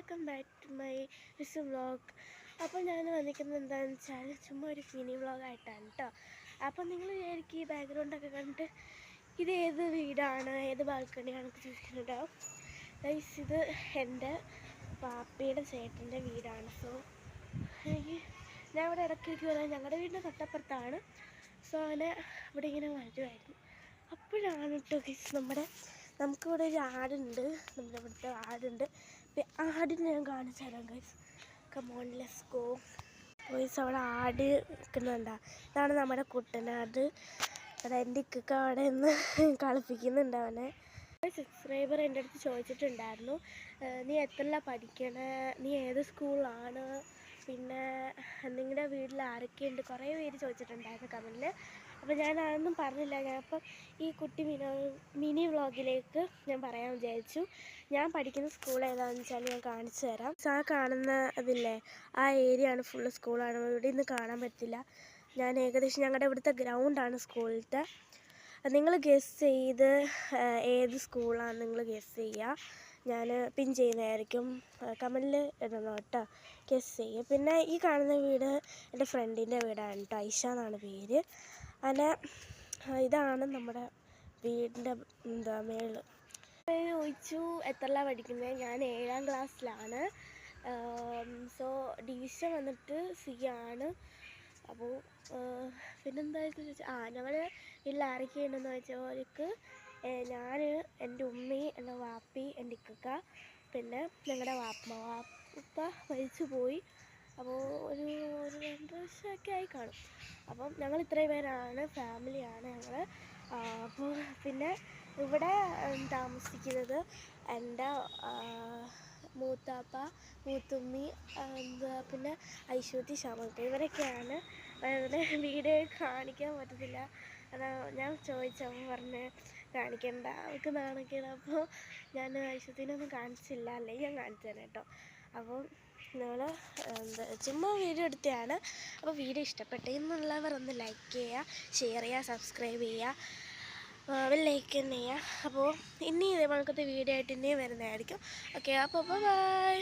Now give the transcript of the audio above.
Welcome back to my റിസ് vlog. അപ്പോൾ ഞാൻ വന്നിരിക്കുന്നത് എന്താണെന്ന് വെച്ചാൽ ചുമ്മാ ഒരു മിനി വ്ളോഗായിട്ടാണ് കേട്ടോ. അപ്പോൾ നിങ്ങൾ വിചാരിക്കും ഈ ബാക്ക്ഗ്രൗണ്ടൊക്കെ കണ്ടിട്ട് ഇത് ഏത് വീടാണ്, ഏത് ബാൽക്കണിയാണെന്നൊക്കെ ചോദിക്കുന്നുണ്ടാവും. ഗൈസ്, ഇത് എൻ്റെ പാപ്പയുടെ ചേട്ടൻ്റെ വീടാണ്. സോ ഞാൻ ഇവിടെ ഇടയ്ക്ക് വരാൻ ഞങ്ങളുടെ വീടിൻ്റെ തൊട്ടപ്പുറത്താണ്. സോ അങ്ങനെ ഇവിടെ ഇങ്ങനെ വരുമായിരുന്നു. അപ്പോഴാണ് കേട്ടോ ഗൈസ് നമുക്കിവിടെ ഒരു ആടുണ്ട്, നമ്മുടെ ഇവിടുത്തെ ആടുണ്ട്. ആടിനെ ഞാൻ കാണിച്ചു തരാം guys. Come on, let's go. Guys, അവിടെ ആട് നിൽക്കുന്നുണ്ടോ? ഇതാണ് നമ്മുടെ കുട്ടനാട്. അവിടെ എൻ്റെ ഇക്കൊക്കെ അവിടെ നിന്ന് കളിപ്പിക്കുന്നുണ്ട് അവനെ. സബ്സ്ക്രൈബർ എൻ്റെ അടുത്ത് ചോദിച്ചിട്ടുണ്ടായിരുന്നു, നീ എത്രയിലാണ് പഠിക്കണേ, നീ ഏത് സ്കൂളാണ്, പിന്നെ നിങ്ങളുടെ വീട്ടിൽ ആരൊക്കെയുണ്ട്, കുറേ പേര് ചോദിച്ചിട്ടുണ്ടായിരുന്നു കമൻറ്റിൽ. അപ്പോൾ ഞാൻ അതൊന്നും പറഞ്ഞില്ല. ഞാനപ്പം ഈ കുട്ടി മിനി വ്ളോഗിലേക്ക് ഞാൻ പറയാൻ വിചാരിച്ചു. ഞാൻ പഠിക്കുന്ന സ്കൂൾ ഏതാണെന്ന് വെച്ചാൽ ഞാൻ കാണിച്ചു തരാം. ആ കാണുന്ന അതില്ലേ, ആ ഏരിയ ആണ് ഫുള്ള് സ്കൂളാണ്. ഇവിടെ നിന്ന് കാണാൻ പറ്റില്ല. ഞാൻ ഏകദേശം ഞങ്ങളുടെ ഇവിടുത്തെ ഗ്രൗണ്ടാണ് സ്കൂളിലത്തെ. നിങ്ങൾ ഗെസ് ചെയ്ത് ഏത് സ്കൂളാണ് നിങ്ങൾ ഗെസ് ചെയ്യുക. ഞാൻ പിൻ ചെയ്യുന്നതായിരിക്കും, കമൻറ്റിൽ ഇടണം കേട്ടോ, ഗെസ് ചെയ്യുക. പിന്നെ ഈ കാണുന്ന വീട് എൻ്റെ ഫ്രണ്ടിൻ്റെ വീടാണ് കേട്ടോ, ഐഷ എന്നാണ് പേര്. അങ്ങനെ ഇതാണ് നമ്മുടെ വീടിൻ്റെ മേള്. ചോദിച്ചു എത്രയിലാണ് പഠിക്കുന്നത്. ഞാൻ 7ാം ക്ലാസ്സിലാണ്. സോ ഡിവിഷൻ വന്നിട്ട് സി ആണ്. അപ്പോൾ പിന്നെന്തായിരുന്നു ചോദിച്ചാൽ, ഞങ്ങൾ വീട്ടിൽ ആരൊക്കെയുണ്ടെന്ന് ചോദിച്ചവർക്ക് ഞാൻ, എൻ്റെ ഉമ്മി, എൻ്റെ വാപ്പി, എൻ്റെ ഇക്കക്ക, പിന്നെ ഞങ്ങളുടെ വാപ്പ മരിച്ചു പോയി. അപ്പോൾ ഒരു 2 വർഷമൊക്കെ ആയി കാണും. അപ്പം ഞങ്ങൾ ഇത്രയും പേരാണ്, ഫാമിലിയാണ് ഞങ്ങൾ. അപ്പോൾ പിന്നെ ഇവിടെ താമസിക്കുന്നത് എൻ്റെ മൂത്താപ്പ, മൂത്തുമ്മി, പിന്നെ ഐശ്വര്യ, ശമന്തി, ഇവരൊക്കെയാണ്. അതിനെ വീഡിയോ കാണിക്കാൻ പറ്റത്തില്ല. ഞാൻ ചോദിച്ചപ്പോൾ പറഞ്ഞ് കാണിക്കണ്ട, അവൾക്ക് നാണക്കേട്. അപ്പോൾ ഞാൻ ഐശ്വര്യത്തിനൊന്നും കാണിച്ചില്ല, അല്ലെങ്കിൽ ഞാൻ കാണിച്ചു തരാം കേട്ടോ. അപ്പം നമ്മൾ ചുമ്മാ വീഡിയോ എടുത്തതാണ്. അപ്പോൾ വീഡിയോ ഇഷ്ടപ്പെട്ടെന്നുള്ളവർ ഒന്ന് ലൈക്ക് ചെയ്യുക, ഷെയർ ചെയ്യുക, സബ്സ്ക്രൈബ് ചെയ്യുക, ലൈക്ക് തന്നെ ചെയ്യുക. അപ്പോൾ ഇനി ഇതേപോലത്തെ വീഡിയോ ആയിട്ട് ഇനിയും വരുന്നതായിരിക്കും. ഓക്കെ, അപ്പോൾ ബൈ.